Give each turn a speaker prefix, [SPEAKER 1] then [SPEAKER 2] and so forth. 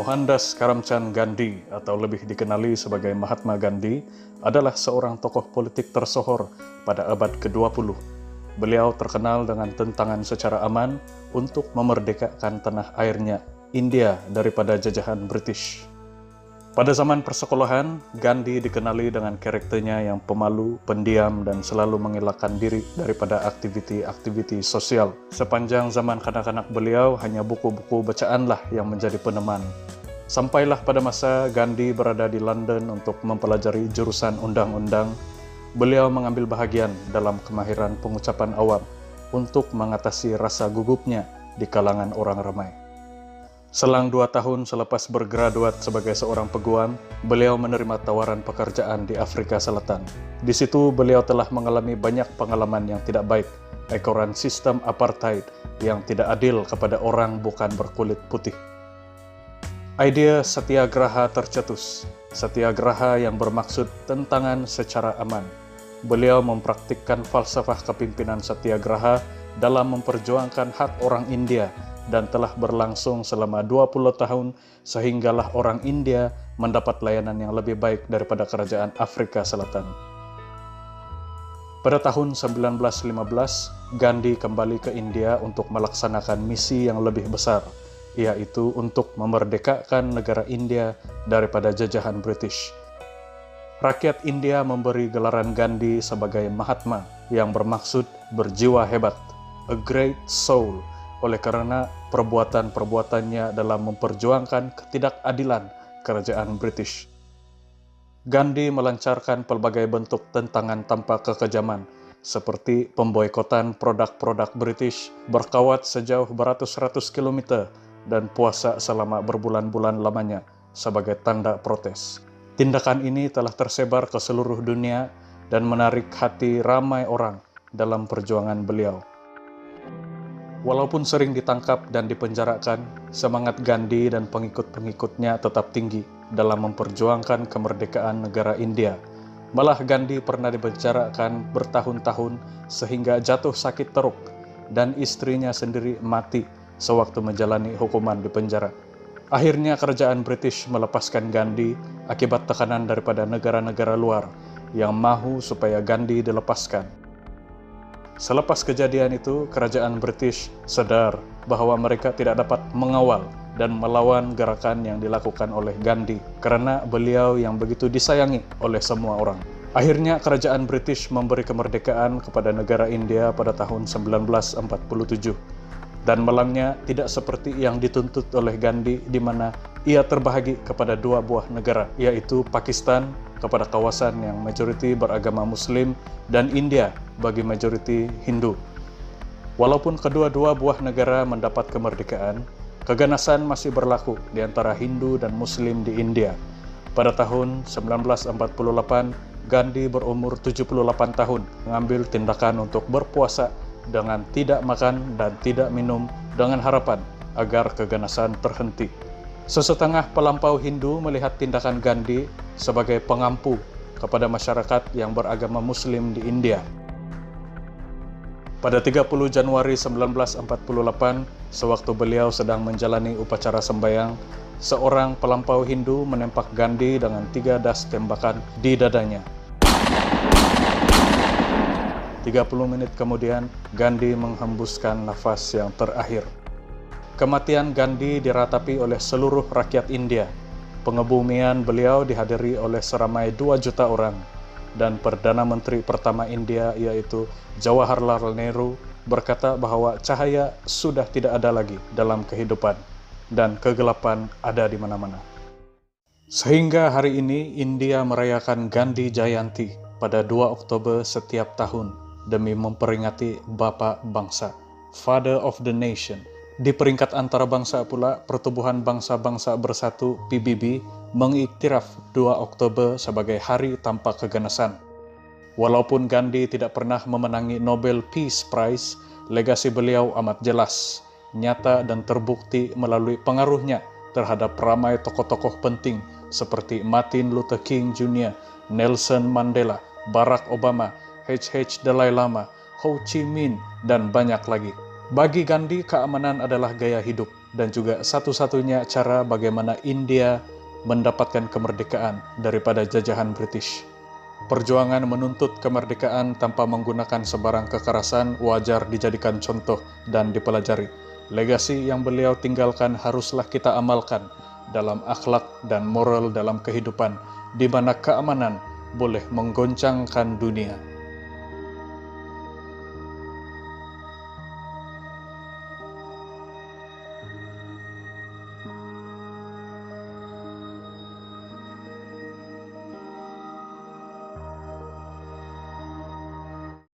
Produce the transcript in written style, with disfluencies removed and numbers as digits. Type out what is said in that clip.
[SPEAKER 1] Mohandas Karamchand Gandhi atau lebih dikenali sebagai Mahatma Gandhi adalah seorang tokoh politik tersohor pada abad ke-20. Beliau terkenal dengan tentangan secara aman untuk memerdekakan tanah airnya, India, daripada jajahan British. Pada zaman persekolahan, Gandhi dikenali dengan karakternya yang pemalu, pendiam, dan selalu mengelakkan diri daripada aktiviti-aktiviti sosial. Sepanjang zaman kanak-kanak beliau, hanya buku-buku bacaanlah yang menjadi peneman. Sampailah pada masa Gandhi berada di London untuk mempelajari jurusan undang-undang, beliau mengambil bahagian dalam kemahiran pengucapan awam untuk mengatasi rasa gugupnya di kalangan orang ramai. Selang 2 tahun selepas bergraduat sebagai seorang peguam, beliau menerima tawaran pekerjaan di Afrika Selatan. Di situ beliau telah mengalami banyak pengalaman yang tidak baik, ekoran sistem apartheid yang tidak adil kepada orang bukan berkulit putih. Idea Satyagraha tercetus, Satyagraha yang bermaksud tentangan secara aman. Beliau mempraktikkan falsafah kepimpinan Satyagraha dalam memperjuangkan hak orang India dan telah berlangsung selama 20 tahun sehinggalah orang India mendapat layanan yang lebih baik daripada kerajaan Afrika Selatan. Pada tahun 1915, Gandhi kembali ke India untuk melaksanakan misi yang lebih besar, yaitu untuk memerdekakan negara India daripada jajahan British. Rakyat India memberi gelaran Gandhi sebagai Mahatma yang bermaksud berjiwa hebat, a great soul, oleh karena perbuatan-perbuatannya dalam memperjuangkan ketidakadilan kerajaan British. Gandhi melancarkan pelbagai bentuk tentangan tanpa kekejaman, seperti pemboikotan produk-produk British, berkawat sejauh beratus-ratus kilometer, dan puasa selama berbulan-bulan lamanya sebagai tanda protes. Tindakan ini telah tersebar ke seluruh dunia dan menarik hati ramai orang dalam perjuangan beliau. Walaupun sering ditangkap dan dipenjarakan, semangat Gandhi dan pengikut-pengikutnya tetap tinggi dalam memperjuangkan kemerdekaan negara India. Malah Gandhi pernah dipenjarakan bertahun-tahun sehingga jatuh sakit teruk dan istrinya sendiri mati sewaktu menjalani hukuman di penjara. Akhirnya kerajaan British melepaskan Gandhi akibat tekanan daripada negara-negara luar yang mahu supaya Gandhi dilepaskan. Selepas kejadian itu, kerajaan British sadar bahwa mereka tidak dapat mengawal dan melawan gerakan yang dilakukan oleh Gandhi karena beliau yang begitu disayangi oleh semua orang. Akhirnya kerajaan British memberi kemerdekaan kepada negara India pada tahun 1947. Dan malangnya tidak seperti yang dituntut oleh Gandhi di mana ia terbahagi kepada 2 buah negara, yaitu Pakistan kepada kawasan yang majoriti beragama Muslim dan India bagi majoriti Hindu. Walaupun kedua-dua buah negara mendapat kemerdekaan, keganasan masih berlaku di antara Hindu dan Muslim di India. Pada tahun 1948, Gandhi berumur 78 tahun mengambil tindakan untuk berpuasa dengan tidak makan dan tidak minum dengan harapan agar keganasan terhenti. Sesetengah pelampau Hindu melihat tindakan Gandhi sebagai pengampu kepada masyarakat yang beragama Muslim di India. Pada 30 Januari 1948, sewaktu beliau sedang menjalani upacara sembahyang, seorang pelampau Hindu menembak Gandhi dengan 3 das tembakan di dadanya. 30 menit kemudian, Gandhi menghembuskan nafas yang terakhir. Kematian Gandhi diratapi oleh seluruh rakyat India. Pengebumian beliau dihadiri oleh seramai 2 juta orang, dan Perdana Menteri pertama India yaitu Jawaharlal Nehru berkata bahwa cahaya sudah tidak ada lagi dalam kehidupan, dan kegelapan ada di mana-mana. Sehingga hari ini India merayakan Gandhi Jayanti pada 2 Oktober setiap tahun, demi memperingati Bapa Bangsa, Father of the Nation. Di peringkat antarabangsa pula, Pertubuhan Bangsa-Bangsa Bersatu PBB mengiktiraf 2 Oktober sebagai Hari Tanpa Keganasan. Walaupun Gandhi tidak pernah memenangi Nobel Peace Prize, legasi beliau amat jelas, nyata dan terbukti melalui pengaruhnya terhadap ramai tokoh-tokoh penting seperti Martin Luther King Jr., Nelson Mandela, Barack Obama, H.H. Dalai Lama, Ho Chi Minh, dan banyak lagi. Bagi Gandhi, keamanan adalah gaya hidup, dan juga satu-satunya cara bagaimana India mendapatkan kemerdekaan daripada jajahan British. Perjuangan menuntut kemerdekaan tanpa menggunakan sebarang kekerasan wajar dijadikan contoh dan dipelajari. Legasi yang beliau tinggalkan haruslah kita amalkan dalam akhlak dan moral dalam kehidupan, di mana keamanan boleh menggoncangkan dunia.